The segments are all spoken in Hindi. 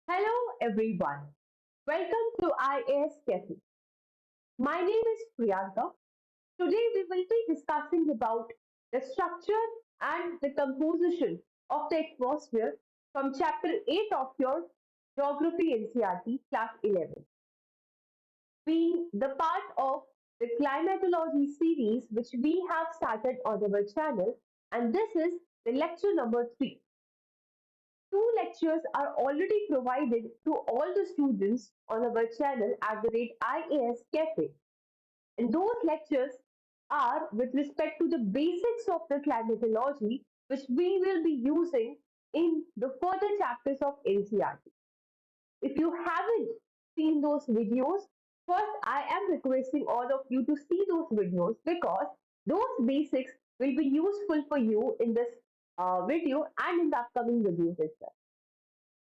Hello everyone. Welcome to IAS Cafe. My name is Priyanka. Today we will be discussing about the structure and the composition of the atmosphere from chapter 8 of your Geography NCERT class 11, being the part of the climatology series which we have started on our channel, and this is the lecture number 3. Two lectures are already provided to all the students on our channel at the rate IAS Cafe. And those lectures are with respect to the basics of the climatology, which we will be using in the further chapters of NCERT. If you haven't seen those videos, first I am requesting all of you to see those videos because those basics will be useful for you in this video and in the upcoming videos as well.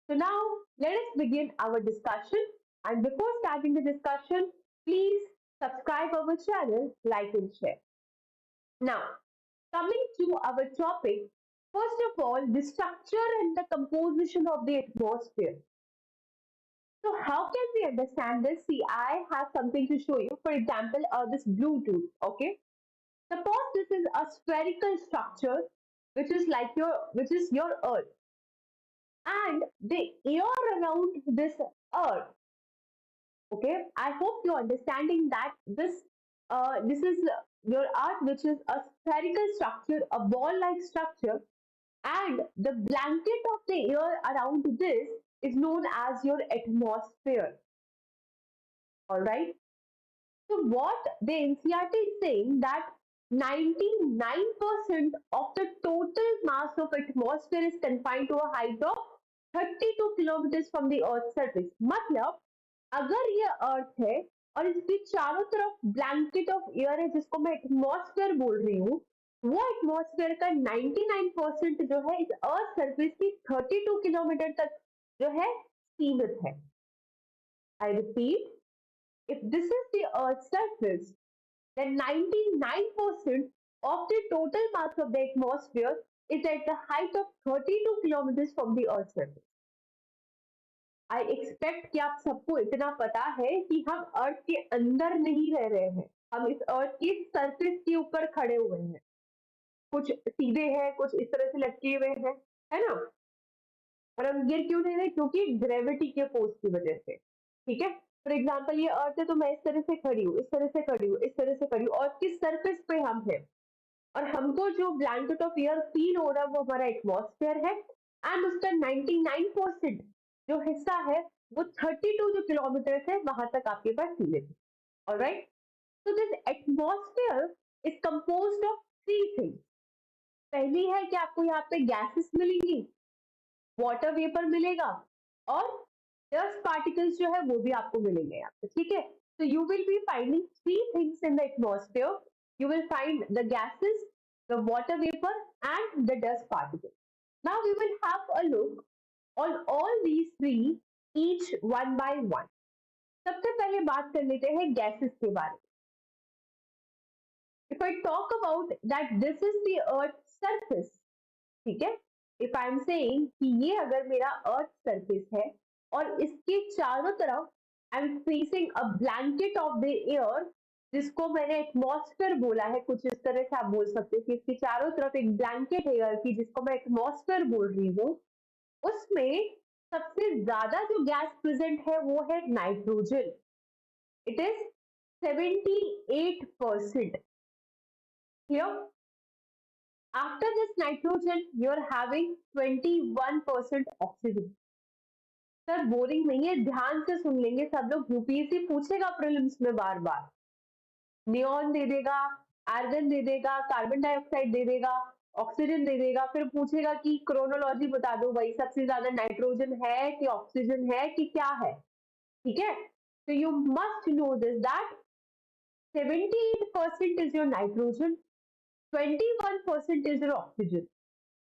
So now let us begin our discussion. And before starting the discussion, please subscribe our channel, like and share. Now, coming to our topic, first of all, the structure and the composition of the atmosphere. So how can we understand this? See, I have something to show you. For example, this Bluetooth. Okay, suppose this is a spherical structure, which is your Earth, and the air around this Earth. Okay, I hope you're understanding that this is your Earth, which is a spherical structure, a ball-like structure, and the blanket of the air around this is known as your atmosphere. All right. So what the NCERT is saying that 99% of the total mass of atmosphere is confined to a height of 32 kilometers from the Earth's surface. मतलब अगर ये अर्थ है और इसके चारों तरफ ब्लैंकेट ऑफ एयर है जिसको मैं एटमॉस्फेयर बोल रही हूँ, वो एटमॉस्फेयर का 99% जो है इस अर्थ सरफेस की 32 किलोमीटर तक जो है सीमित है. I repeat, if this is the Earth's surface, then 99% of the total mass of the atmosphere is at the height of 32 kilometers from the Earth's surface. I expect कि आप सबको इतना पता है कि हम अर्थ के अंदर नहीं रह रहे हैं, हम इस अर्थ की सरफेस के ऊपर खड़े हुए हैं. कुछ सीधे हैं, कुछ इस तरह से लटके हुए हैं, है ना. और हम गिर क्यों नहीं रहे? क्योंकि ग्रेविटी के फोर्स की वजह से. ठीक है, फॉर एग्जाम्पल ये अर्थ है तो मैं इस तरह से खड़ी हूँ, इस तरह से खड़ी हूँ, इस तरह से खड़ी हूँ, और किस सरफेस पे हम है और हमको जो ब्लैंकेट ऑफ एयर फील हो रहा है वो हमारा एटमॉस्फेयर है. एंड उसका 99% जो हिस्सा है वो 32 जो किलोमीटर है वहां तक आपके पास सीमित है. Alright, so this atmosphere is composed of three things. पहली है कि आपको यहाँ पे गैसेस मिलेंगी, वाटर वेपर मिलेगा और डस्ट पार्टिकल्स जो है वो भी आपको मिलेंगे यहाँ पे. ठीक है, so you will be finding three things in the atmosphere. You will find the gases, the water vapor and the dust particles. Now we will have a look on all these three each one by one. सबसे पहले बात कर लेते हैं गैसेस के बारे में. If I talk about that this is the Earth's surface, ठीक है, if I am saying कि ये अगर मेरा अर्थ सरफेस है और इसके चारों तरफ I am facing a blanket of the air जिसको मैंने एटमॉस्फेयर बोला है, कुछ इस तरह से आप बोल सकते हैं कि इसके चारों तरफ एक ब्लैंकेट है एयर की जिसको मैं एटमॉस्फेयर बोल रही हूँ, उसमें सबसे ज्यादा जो गैस प्रेजेंट है वो है nitrogen. It is 78%. Here, after this nitrogen, you are having 21% oxygen. Sir boring नहीं है, ध्यान से सुन लेंगे सब लोग. यूपीएससी पूछेगा प्रीलिम्स में बार बार, नियॉन दे देगा, आर्गन दे देगा, कार्बन डाइऑक्साइड दे देगा, ऑक्सीजन दे देगा, फिर पूछेगा कि क्रोनोलॉजी बता दो भाई, सबसे ज्यादा नाइट्रोजन है कि ऑक्सीजन है कि क्या है. ठीक है, so you must know this that 78% is your nitrogen, 21% is your oxygen.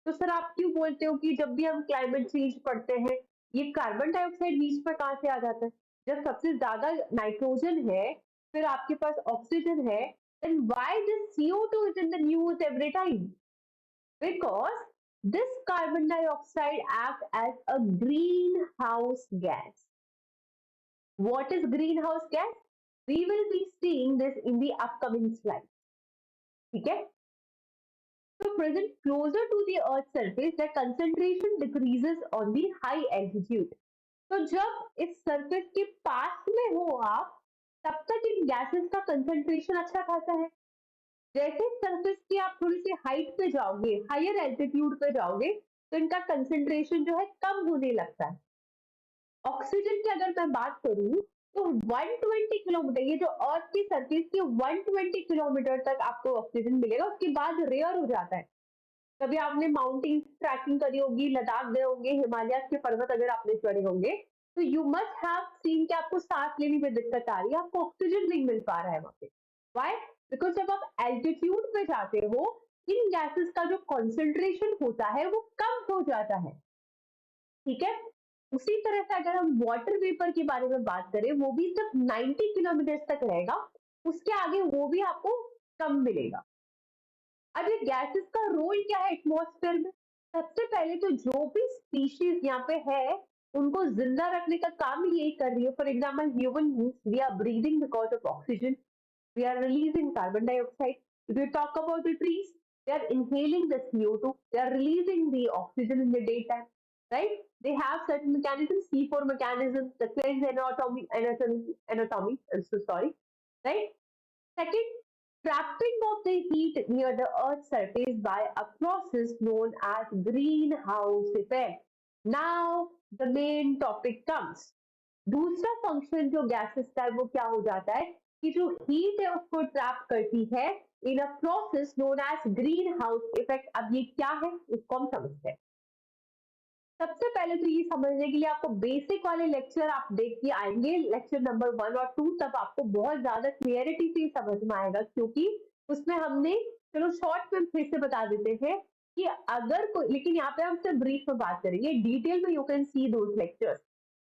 तो सर आप क्यों बोलते हो कि जब भी हम क्लाइमेट चेंज पढ़ते हैं ये कार्बन डाइऑक्साइड बीच में कहां से आ जाता है? जब सबसे ज्यादा नाइट्रोजन है फिर आपके पास ऑक्सीजन है, then why this CO2 is in the news every time? Because This carbon dioxide acts as a greenhouse gas. What is greenhouse gas? We will be seeing this in the upcoming slide. Okay? So present closer to the Earth's surface, the concentration decreases on the high altitude. तो जब इस सरफेस के पास में हो आप, तब तक इन गैसेस का कंसंट्रेशन अच्छा खासा है. जैसे सरफेस की आप थोड़ी सी हाइट पे जाओगे, हायर एल्टीट्यूड पे जाओगे, तो इनका कंसंट्रेशन जो है कम होने लगता है. ऑक्सीजन की अगर मैं बात करूं तो 120 किलोमीटर, ये जो अर्थ की सरफेस की 120 किलोमीटर तक आपको ऑक्सीजन मिलेगा, उसके बाद रेयर हो जाता है. कभी आपने माउंटेन ट्रैकिंग करी होगी, लद्दाख गए होंगे, हिमालय के पर्वत अगर आपने चढ़े होंगे, तो यू मस्ट हैव सीन कि आपको सांस लेने में दिक्कत आ रही है, आपको ऑक्सीजन नहीं मिल पा रहा है वहां पे. वाई? बिकॉज जब आप एल्टीट्यूड पे जाते हो, इन गैसेस का जो कॉन्सेंट्रेशन होता है वो कम हो जाता है. ठीक है? उसी तरह से अगर हम वाटर वेपर के बारे में बात करें, वो भी सिर्फ 90 किलोमीटर तक रहेगा, उसके आगे वो भी आपको कम मिलेगा. अब ये गैसेस का रोल क्या है एटमॉस्फेयर में? सबसे पहले तो जो भी स्पीशीज यहाँ पे है, उनको जिंदा रखने का काम यही कर रही है. For example human beings, we are breathing because of oxygen, we are releasing carbon dioxide. If you talk about the trees, they are inhaling the CO2, they are releasing the oxygen in the daytime, right? They have certain mechanisms, C4 mechanisms, the Krebs anatomy, I'm so sorry, right? Second, trapping of the heat near the Earth's surface by a process known as greenhouse effect. Now, the main topic comes. दूसरा फंक्शन जो गैसेस का है वो क्या हो जाता है कि जो हीट है उसको ट्रैप करती है in a process known as green house effect. अब ये क्या है उसको हम समझते हैं. सबसे पहले तो ये समझने के लिए आपको बेसिक वाले लेक्चर आप देख के आएंगे, लेक्चर नंबर 1 और 2, तब आपको बहुत ज्यादा क्लियरिटी से समझ में आएगा, क्योंकि उसमें हमने, चलो शॉर्ट में फिर से बता देते हैं कि अगर कोई, लेकिन यहाँ पे हम सिर्फ ब्रीफ में बात करेंगे, डिटेल में you can see those lectures.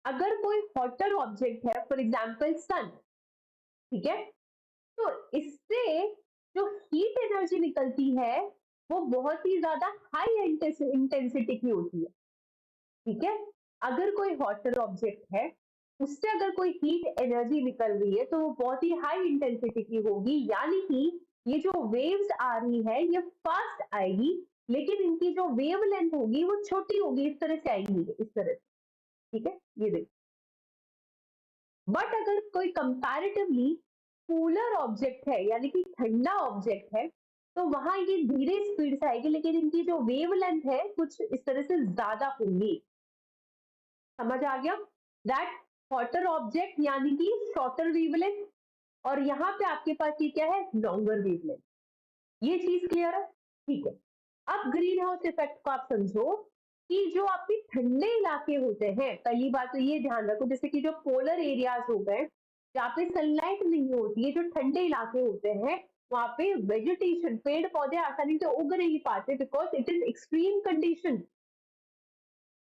अगर कोई हॉटर ऑब्जेक्ट है, फॉर एग्जाम्पल सन, ठीक है, तो इससे जो हीट एनर्जी निकलती है वो बहुत ही ज्यादा हाई इंटेंसिटी की होती है. ठीक है? अगर कोई हॉटर ऑब्जेक्ट है, उससे अगर कोई हीट एनर्जी निकल रही है तो वो बहुत ही हाई इंटेंसिटी की होगी, यानी कि ये जो वेव्स आ रही है ये फास्ट आएगी, लेकिन इनकी जो वेव लेंथ होगी वो छोटी होगी, इस तरह से आएंगी, इस तरह से. ठीक है, ये देखिए. बट अगर कोई कंपैरेटिवली कूलर ऑब्जेक्ट है, यानी कि ठंडा ऑब्जेक्ट है, तो वहां ये धीरे स्पीड से आएगी, लेकिन इनकी जो वेव लेंथ है कुछ इस तरह से ज्यादा होगी. समझ आ गया? दैट हॉटर ऑब्जेक्ट यानी कि शॉर्टर वेवलेंथ, और यहाँ पे आपके पास ये क्या है, लॉन्गर वेवलेंथ. ये चीज क्लियर है? ठीक है. अब ग्रीन हाउस इफेक्ट को आप समझो कि जो आपके ठंडे इलाके होते हैं, पहली बात तो ये ध्यान रखो, जैसे कि जो पोलर एरियाज हो गए, जहाँ पे सनलाइट नहीं होती है, जो ठंडे इलाके होते हैं, वहां पे वेजिटेशन, पेड़ पौधे आसानी से उग नहीं पाते, because it is extreme condition.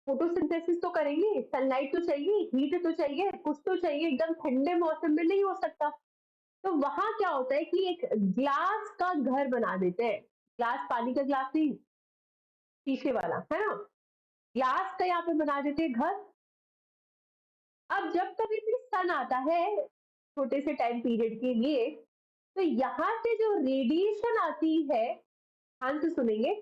Photosynthesis तो करेंगे, सनलाइट तो चाहिए, हीट तो चाहिए, कुछ तो चाहिए, एकदम ठंडे मौसम में नहीं हो सकता. तो वहां क्या होता है कि एक ग्लास का घर बना देते हैं. ग्लास, पानी का ग्लास नहीं, शीशे वाला, है ना, ग्लास का यहाँ पे बना देते हैं घर. अब जब कभी भी सन आता है छोटे से टाइम पीरियड के लिए, तो यहाँ से जो रेडिएशन आती है, ध्यान से सुनेंगे,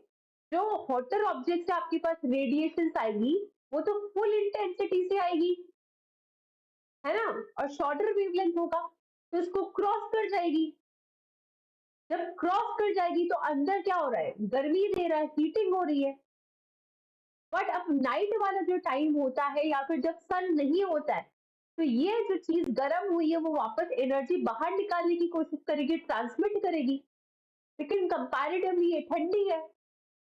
जो हॉटर ऑब्जेक्ट से आपके पास रेडिएशन आएगी वो तो फुल इंटेंसिटी से आएगी, है ना, और शॉर्टर वेवलेंथ होगा, तो इसको क्रॉस कर जाएगी. जब क्रॉस कर जाएगी तो अंदर क्या हो रहा है, गर्मी दे रहा है, हीटिंग हो रही है. बट अब नाइट वाला जो टाइम होता है या फिर जब सन नहीं होता है, तो ये जो चीज गर्म हुई है वो वापस एनर्जी बाहर निकालने की कोशिश करेगी, ट्रांसमिट करेगी. लेकिन कंपैरेटिवली ये ठंडी है,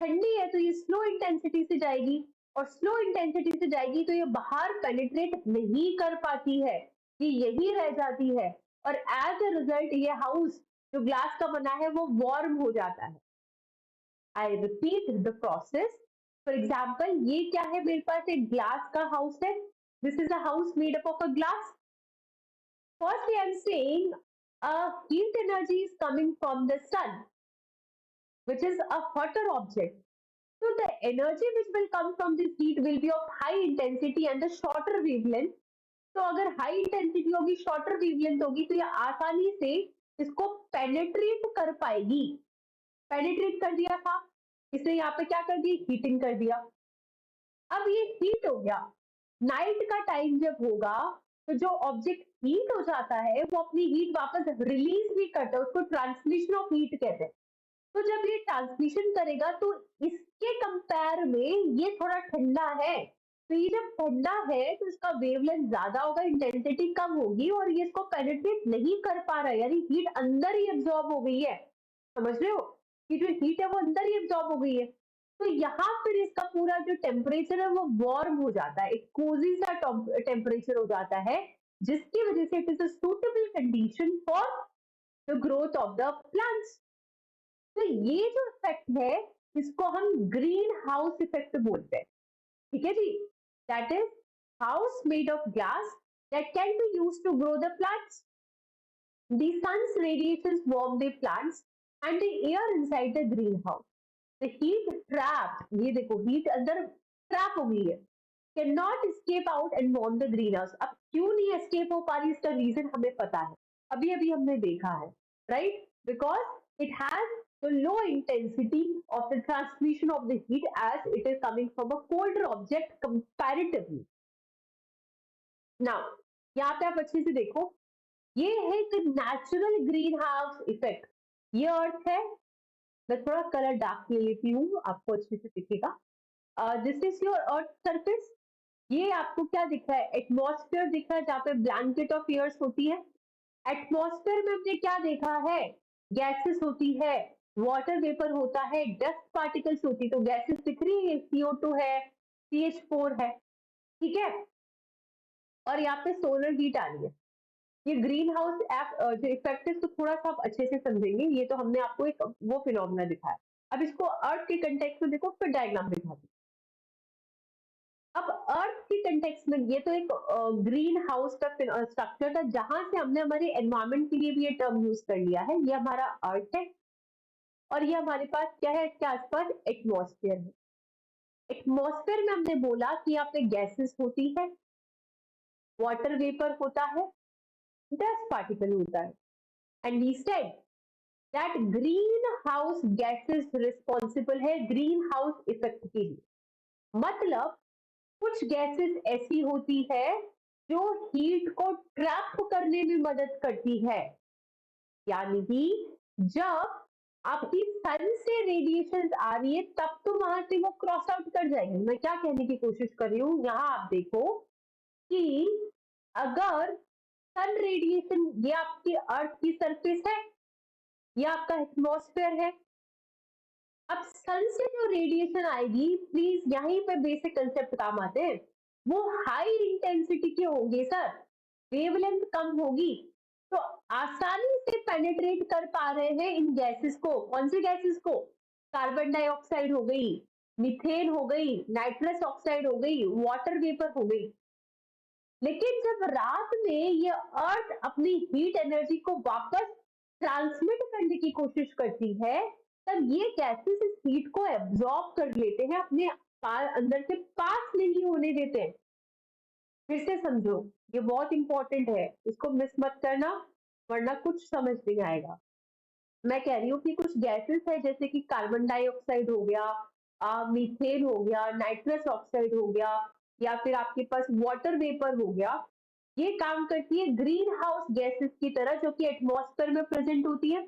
ठंडी है तो ये स्लो इंटेंसिटी से जाएगी, और स्लो इंटेंसिटी से जाएगी तो ये बाहर पेनिट्रेट नहीं कर पाती है, ये यही रह जाती है, और एज अ रिजल्ट ये हाउस जो ग्लास का बना है वो वार्म हो जाता है. I repeat the process. For example ये क्या है, मेरे पास एक ग्लास का हाउस है. This is a house made up of a glass. Firstly I am saying heat energy is coming from the sun, which is a hotter object. So the energy which will come from this heat will be of high intensity and the shorter wavelength. तो अगर हाई इंटेंसिटी होगी, शॉर्टर वेवलेंथ होगी, तो ये आसानी से इसको पेनेट्रेट कर पाएगी। पेनेट्रेट कर दिया था, इसने यहाँ पे क्या कर दी, हीटिंग कर दिया। अब ये हीट हो गया, नाइट का टाइम जब होगा तो जो ऑब्जेक्ट हीट हो जाता है वो अपनी हीट वापस रिलीज भी करता है, उसको ट्रांसमिशन ऑफ हीट कहते हैं। तो जब ये ट्रांसमिशन करेगा तो इसके कंपेयर में ये थोड़ा ठंडा है, तो ये जब ठंडा है तो इसका वेवलेंथ ज्यादा होगा, इंटेंसिटी कम होगी और ये इसको पेनिट्रेट नहीं कर पा रहा है, यानी हीट अंदर ही एब्जॉर्ब हो गई है। समझ रहे हो कि जो हीट है वो अंदर ही एब्जॉर्ब हो गई है। तो यहाँ फिर इसका पूरा जो टेम्परेचर है वो वार्म हो जाता है, एक कोजी सा टेम्परेचर हो जाता है, जिसकी वजह से it is a suitable condition for the growth of the plants. तो ये जो इफेक्ट है इसको हम ग्रीन हाउस इफेक्ट बोलते हैं। ठीक है जी, that is house made of glass that can be used to grow the plants. The sun's radiations warm the plants and the air inside the greenhouse. The heat trapped, ये देखो हीट अंदर ट्रैप हो गई है, can not escape out and warm the greenhouse. अब क्यों नहीं escape हो पा रही, इसका रीजन हमें पता है, अभी अभी हमने देखा है, right? Because it has the low intensity of the transmission of the heat as it is coming from a colder object comparatively. Now, यहाँ पे आप अच्छे से देखो, ये है एक नेचुरल ग्रीन हाउस इफेक्ट। ये अर्थ है, मैं थोड़ा कलर डार्क ले लेती हूँ, आपको अच्छे से दिखेगा। This is your earth surface. ये आपको क्या दिख रहा है, एटमॉस्फेयर दिख रहा है जहाँ पे ब्लैंकेट ऑफ एयर्स होती है। एटमॉस्फेयर में हमने क्या देखा है, गैसेस होती है, वाटर वेपर होता है, डस्ट पार्टिकल्स होती है, तो गैसेस दिख रही है, CO2 है, CH4 है, ठीक है। और यहाँ पे सोलर हीट आ रही है। ये ग्रीन हाउस जो इफेक्ट है, इसको थोड़ा सा आप अच्छे से समझेंगे, ये तो हमने आपको एक वो फिनोमेना दिखाया। अब इसको अर्थ के कंटेक्स्ट में देखो, फिर डायग्राम दिखा दी। अब अर्थ के कंटेक्स्ट में ये तो एक ग्रीन हाउस का स्ट्रक्चर था, जहां से हमने हमारे एनवायरमेंट के लिए भी ये टर्म यूज कर लिया है। ये हमारा अर्थ है और ये हमारे पास क्या है, इसके आसपास एटमॉस्फेयर है। एटमॉस्फेयर में हमने बोला कि यहाँ पे गैसेस होती है, वाटर वेपर होता है, डस्ट पार्टिकल होता है, and we said that green house gases responsible है ग्रीन हाउस इफेक्ट के लिए। मतलब कुछ गैसेस ऐसी होती है जो हीट को ट्रैप करने में मदद करती है, यानी कि जब आपकी सन से रेडिएशन आ रही है तब तो वहां से वो क्रॉस आउट कर जाएंगे। मैं क्या कहने की कोशिश कर रही हूँ, यहाँ आप देखो कि अगर सन रेडिएशन, ये आपकी अर्थ की सरफेस है, ये आपका एटमॉस्फेयर है। अब सन से जो रेडिएशन आएगी, प्लीज यहीं पे बेसिक कंसेप्ट काम आते हैं, वो हाई इंटेंसिटी के होंगे सर, वेवलेंथ कम होगी, तो आसानी से पेनिट्रेट कर पा रहे हैं इन गैसेस को। कौन सी गैसेस को, कार्बन डाइऑक्साइड हो गई, मीथेन हो गई, नाइट्रस ऑक्साइड हो गई, वाटर वेपर हो गई। लेकिन जब रात में ये अर्थ अपनी हीट एनर्जी को वापस ट्रांसमिट करने की कोशिश करती है, तब ये गैसेस इस हीट को एब्जॉर्ब कर लेते हैं, अपने अंदर से पास नहीं होने देते हैं। फिर से समझो, ये बहुत इंपॉर्टेंट है, इसको मिस मत करना, वरना कुछ समझ नहीं आएगा। मैं कह रही हूँ कि कुछ गैसेस है, जैसे कि कार्बन डाइऑक्साइड हो गया, मीथेन हो गया, नाइट्रस ऑक्साइड हो गया, या फिर आपके पास वाटर वेपर हो गया, ये काम करती है ग्रीन हाउस गैसेस की तरह, जो कि एटमॉस्फेयर में प्रेजेंट होती है।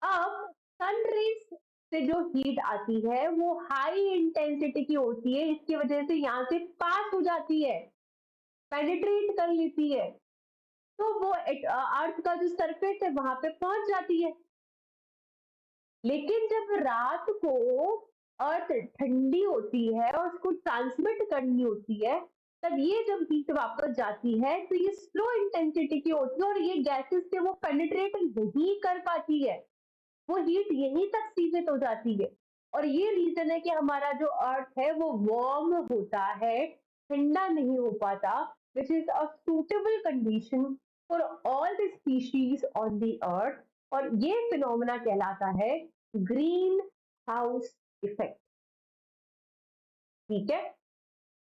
अब सन रेज से जो हीट आती है वो हाई इंटेंसिटी की होती है, इसकी वजह से यहाँ से पास हो जाती है, पेनिट्रेट कर लेती है, तो वो अर्थ का जो सरफेस है वहां पे पहुंच जाती है। लेकिन जब रात को अर्थ ठंडी होती है और उसको ट्रांसमिट करनी होती है, तब ये जब हीट वापस जाती है तो ये स्लो इंटेंसिटी की होती है और ये गैसेस से वो पेनिट्रेट नहीं कर पाती है, वो हीट यहीं तक सीमित हो जाती है। और ये रीजन है कि हमारा जो अर्थ है वो वार्म होता है, ठंडा नहीं हो पाता, which is a suitable condition for all the species on the earth. और ये फिनोमेना कहलाता है ग्रीन हाउस इफेक्ट। ठीक है,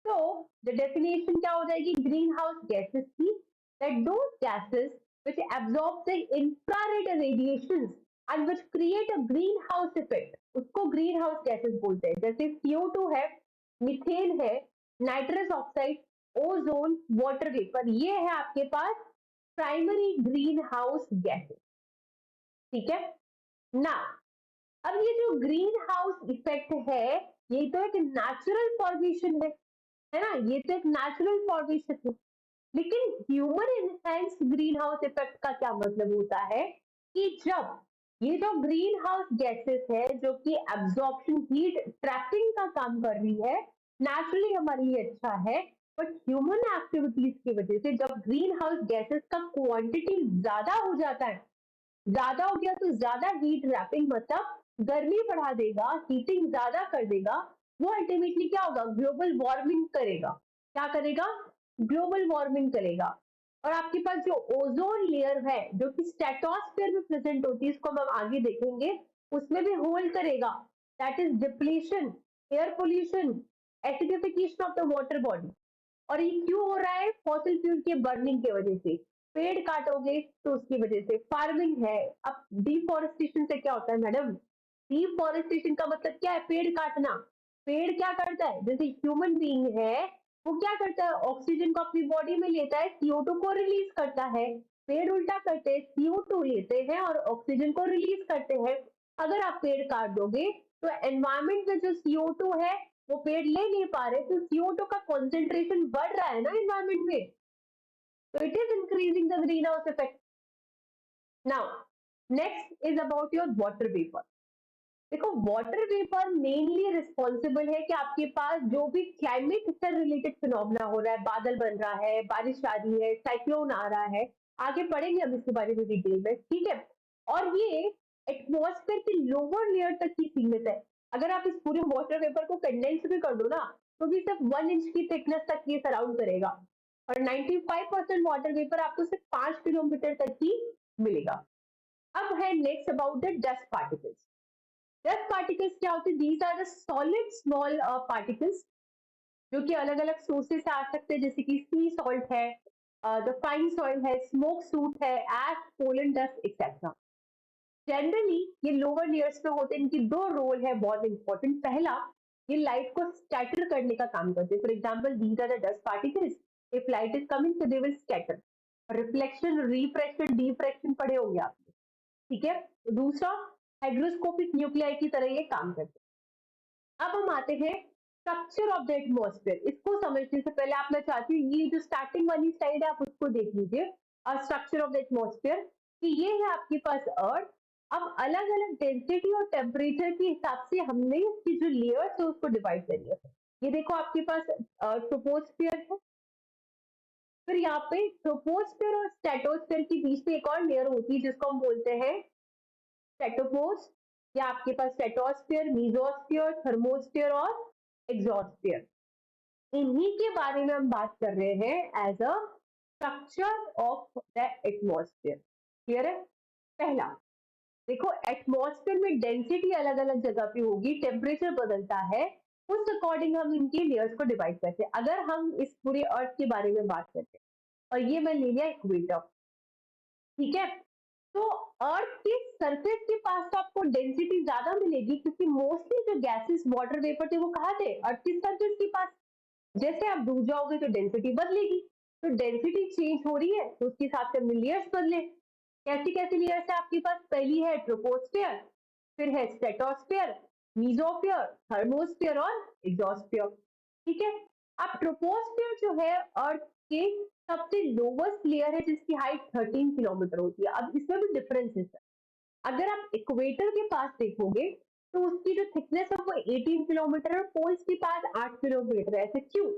तो द डेफिनेशन क्या हो जाएगी ग्रीन हाउस गैसेस की, that those gases which absorb the infrared radiations and which create a greenhouse effect, उसको ग्रीन हाउस गैसेस बोलते हैं। जैसे CO2 है, मीथेन है, nitrous oxide, ozone, water vapour, ये है आपके पास प्राइमरी ग्रीन हाउस गैसेस। ठीक है ना, अब ये जो ग्रीन हाउस इफेक्ट है, ये तो एक नेचुरल फॉर्मेशन है ना, ये तो एक नेचुरल फॉर्मेशन है। लेकिन human enhanced green house effect का क्या मतलब होता है कि जब ये जो ग्रीन हाउस गैसेस है जो कि एब्जॉर्प्शन हीट ट्रैपिंग का काम कर रही है, नेचुरली हमारे लिए अच्छा है, बट ह्यूमन एक्टिविटीज की वजह से जब ग्रीन हाउस गैसेस का क्वांटिटी ज्यादा हो जाता है, ज्यादा हो गया तो ज्यादा हीट रैपिंग मतलब गर्मी बढ़ा देगा, हीटिंग ज्यादा कर देगा, वो अल्टीमेटली क्या होगा, ग्लोबल वार्मिंग करेगा। क्या करेगा, ग्लोबल वार्मिंग करेगा। और आपके पास जो ओजोन लेयर है जो कि स्ट्रेटोस्फीयर में प्रेजेंट होती है, इसको हम आगे देखेंगे, उसमें भी होल्ड करेगा, that is depletion, air pollution, acidification of the water body. और ये क्यों हो रहा है, फॉसिल फ्यूल के बर्निंग की वजह से। पेड़ काटोगे तो उसकी वजह से फार्मिंग है। अब डिफोरेस्टेशन से क्या होता है मैडम, डिफोरेस्टेशन का मतलब क्या है, पेड़ काटना। पेड़ क्या करता है, जैसे ह्यूमन बीइंग है, वो क्या करता है, ऑक्सीजन को अपनी बॉडी में लेता है, CO2 को रिलीज करता है। पेड़ उल्टा करते हैं, CO2 लेते हैं और ऑक्सीजन को रिलीज करते हैं। अगर आप पेड़ काट दोगे तो एनवायरमेंट में जो CO2 है वो पेड़ ले नहीं पा रहे, तो CO2 का कॉन्सेंट्रेशन बढ़ रहा है ना एनवायरमेंट में, तो it is increasing the green house effect. Now next is about your water vapour. देखो वाटर वेपर मेनली रिस्पॉन्सिबल है कि आपके पास जो भी क्लाइमेट से रिलेटेड फिनोमेना हो रहा है, बादल बन रहा है, बारिश आ रही है, साइक्लोन आ रहा है, आगे पढ़ेंगे हम इसके बारे में डिटेल में, ठीक है। और ये एटमॉस्फेयर के लोअर लेयर तक ही सीमित है। अगर आप इस पूरे वाटर वेपर को कंडेंस भी कर दो ना, तो भी सिर्फ 1 इंच की थिकनेस तक ये सराउंड करेगा। और 95% वाटर वेपर आपको सिर्फ 5 किलोमीटर तक ही मिलेगा। अब है next about the dust particles. Dust particles क्या होते हैं, these are the solid small particles जो कि अलग अलग सोर्सेस से आ सकते हैं, जैसे कि सी सॉल्ट है, द फाइन सॉइल है, स्मोक सूट है, एश, पोलन डस्ट एक्सेट्रा। जनरली ये लोअर लेयर्स में होते हैं, इनकी दो रोल है बहुत इंपॉर्टेंट। पहला, ये लाइट को स्कैटर करने का काम करते हैं। For example these are the dust particles, if light is coming तो they will scatter. Reflection, refraction, diffraction पढ़े होंगे आपने, ठीक है। दूसरा, हाइड्रोस्कोपिक न्यूक्लियाई की तरह ये काम करते हैं। अब हम आते हैं स्ट्रक्चर ऑफ द एटमॉस्फेयर। इसको समझने से पहले आप, मैं चाहती हूँ ये जो स्टार्टिंग वाली स्लाइड है आप उसको देख लीजिए, स्ट्रक्चर ऑफ द एटमॉस्फेयर, कि ये है आपके पास अर्थ। अब अलग अलग डेंसिटी और टेम्परेचर के हिसाब से हमने इसकी जो लेयर्स है उसको डिवाइड कर लिया। ये देखो आपके पास ट्रोपोस्फियर है, फिर यहाँ पे ट्रोपोस्फियर और स्ट्रेटोस्फियर के बीच में एक और लेयर होती है जिसको हम बोलते हैं स्ट्रेटोपोज, या आपके पास स्ट्रेटोस्फियर, मीजोस्फियर, थर्मोस्फियर और एग्जोस्फियर। इन्हीं के बारे में हम बात कर रहे हैं as a structure of the atmosphere. Clear है। पहला, देखो एटमॉस्फेयर में डेंसिटी अलग अलग जगह पे होगी, टेम्परेचर बदलता है, उस अकॉर्डिंग हम इनके लेयर्स को डिवाइड करते हैं। अगर हम इस पूरे अर्थ के बारे में बात करते हैं, और ये मैं ले लिया इक्वेटर, ठीक है, तो अर्थ के सरफेस के पास तो आपको डेंसिटी ज्यादा मिलेगी, क्योंकि मोस्टली जो गैसेस वाटर वेपर थे वो कहाँ थे, अर्थ के सरफेस के पास। जैसे आप दूर जाओगे तो डेंसिटी बदलेगी, तो डेंसिटी चेंज हो रही है तो उसके हिसाब से हमने लेयर्स बदले। कैसी कैसी लेयर्स है आपके पास, पहली है ट्रोपोस्फियर, फिर है स्ट्रेटोस्फियर, मीजोस्फियर, थर्मोस्फियर और एग्जोस्फियर। ठीक है। अब ट्रोपोस्फियर जो है अर्थ के सबसे लोवेस्ट लेयर है जिसकी हाइट 13 किलोमीटर होती है। अब इसमें भी डिफरेंसेस है। अगर आप इक्वेटर के पास देखोगे तो उसकी जो थिकनेस है वो 18 किलोमीटर है, पोल्स के पास 8 किलोमीटर है। ऐसे क्यों,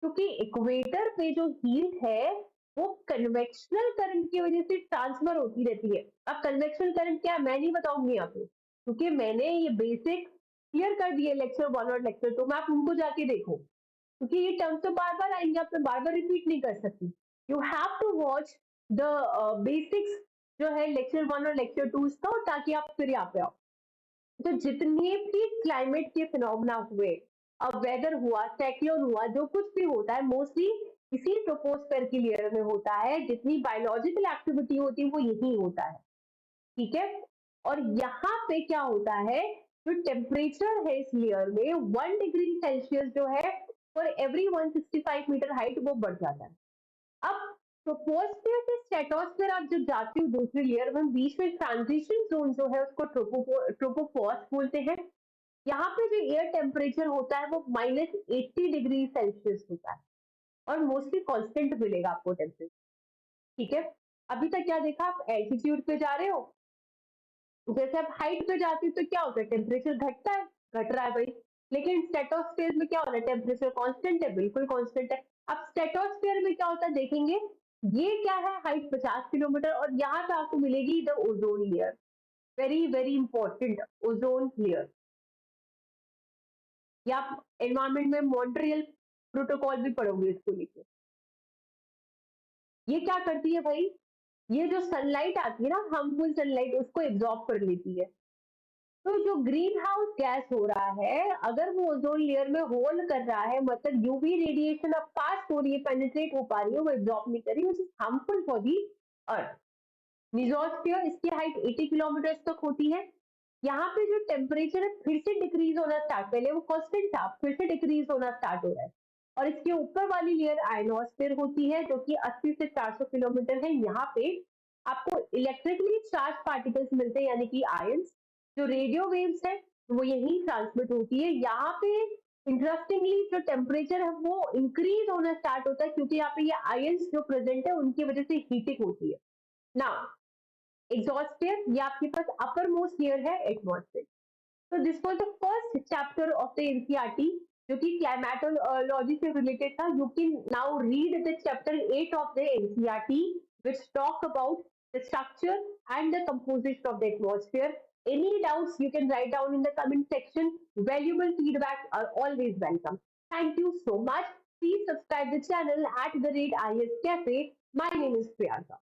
क्योंकि इक्वेटर पे जो हीट है वो कन्वेक्शनल करंट की वजह से ट्रांसफर होती रहती है। अब कन्वेक्शनल करंट क्या है मैं नहीं बताऊंगी यहाँ पे, क्योंकि मैंने ये बेसिक क्लियर कर दिए लेक्चर 1 और लेक्चर 2 में, आप उनको जाके देखो, क्योंकि ये टर्म्स तो बार बार आएंगे, आप बार बार रिपीट नहीं कर सकती। You have to watch the basics जो है लेक्चर 1 और लेक्चर 2 इसका, और ताकि आप फिर यहाँ पे आओ। तो जितने भी क्लाइमेट के फिनोमेना हुए अब वेदर हुआ, साइक्लोन हुआ, जो कुछ भी होता है मोस्टली इसी ट्रोपोस्फेयर की लेयर में होता है। जितनी बायोलॉजिकल एक्टिविटी होती है वो यही होता है, ठीक है। और यहाँ पे क्या होता है, जो टेम्परेचर है इस लेयर में 1 डिग्री सेल्सियस जो है फॉर एवरी 165 मीटर हाइट वो बढ़ जाता है। अब ट्रोपोस्फियर से स्ट्रेटोस्फियर आप जब जाते हो दूसरी लेयर में, बीच में ट्रांजिशन जोन जो है उसको ट्रोपोपॉज बोलते हैं। यहाँ पे जो एयर टेम्परेचर होता है वो -80 डिग्री सेल्सियस होता है और मोस्टली कांस्टेंट मिलेगा आपको टेम्परेचर, ठीक है। अभी तक क्या देखा, आप एल्टीट्यूड पे जा रहे हो, जैसे आप हाइट पे जाते हो तो क्या होता है, टेम्परेचर घटता है, घट रहा है भाई। लेकिन स्ट्रेटोस्फेयर में क्या हो रहा है, टेम्परेचर कांस्टेंट है, बिल्कुल कांस्टेंट है। अब स्ट्रेटोस्फेयर में क्या होता है देखेंगे, ये क्या है, हाइट 50 किलोमीटर, और यहाँ पे आपको मिलेगी the ozone layer, very very important ozone layer. या आप एनवायरमेंट में मॉन्ट्रियल प्रोटोकॉल भी पढ़ोगे इसको लेके। ये क्या करती है भाई, ये जो सनलाइट आती है ना, हार्मफुल सनलाइट, उसको एब्जॉर्ब कर लेती है। तो जो ग्रीन हाउस गैस हो रहा है, अगर वो ओजोन लेयर में होल कर रहा है, मतलब यूवी रेडिएशन अब पास हो रही है, पेनिट्रेट हो पा रही है, वो एब्जॉर्ब नहीं कर रही, which is harmful for the earth. Mesosphere, इसकी हाइट 80 किलोमीटर तक होती है। यहाँ पे जो टेम्परेचर है फिर से डिक्रीज होना स्टार्ट, पहले वो कांस्टेंट था, फिर से डिक्रीज होना स्टार्ट हो रहा है। और इसके ऊपर वाली लेयर आयनोस्फीयर होती है, जो कि 80 से 400 किलोमीटर है। यहाँ पे आपको इलेक्ट्रिकली चार्ज पार्टिकल्स मिलते हैं, यानी कि आयंस। जो रेडियो वेव्स है वो यही ट्रांसमिट होती है। यहाँ पे इंटरेस्टिंगली जो टेम्परेचर है वो इंक्रीज होना स्टार्ट होता है, क्योंकि यहाँ पे ये आयंस जो प्रेजेंट है उनकी वजह से हीटिंग होती है। नाउ एग्जॉस्फेयर, ये आपके पास अपर मोस्ट लेयर है एटमॉस्फेयर। तो this was the first chapter of the NCERT, जो कि क्लाइमेटोलॉजी से रिलेटेड था। You can now read the chapter 8 of the NCERT, which talk about the structure and the composition of the atmosphere. Any doubts you can write down in the comment section. Valuable feedback are always welcome. Thank you so much. Please subscribe the channel at the rate IS Cafe. My name is Priyanka.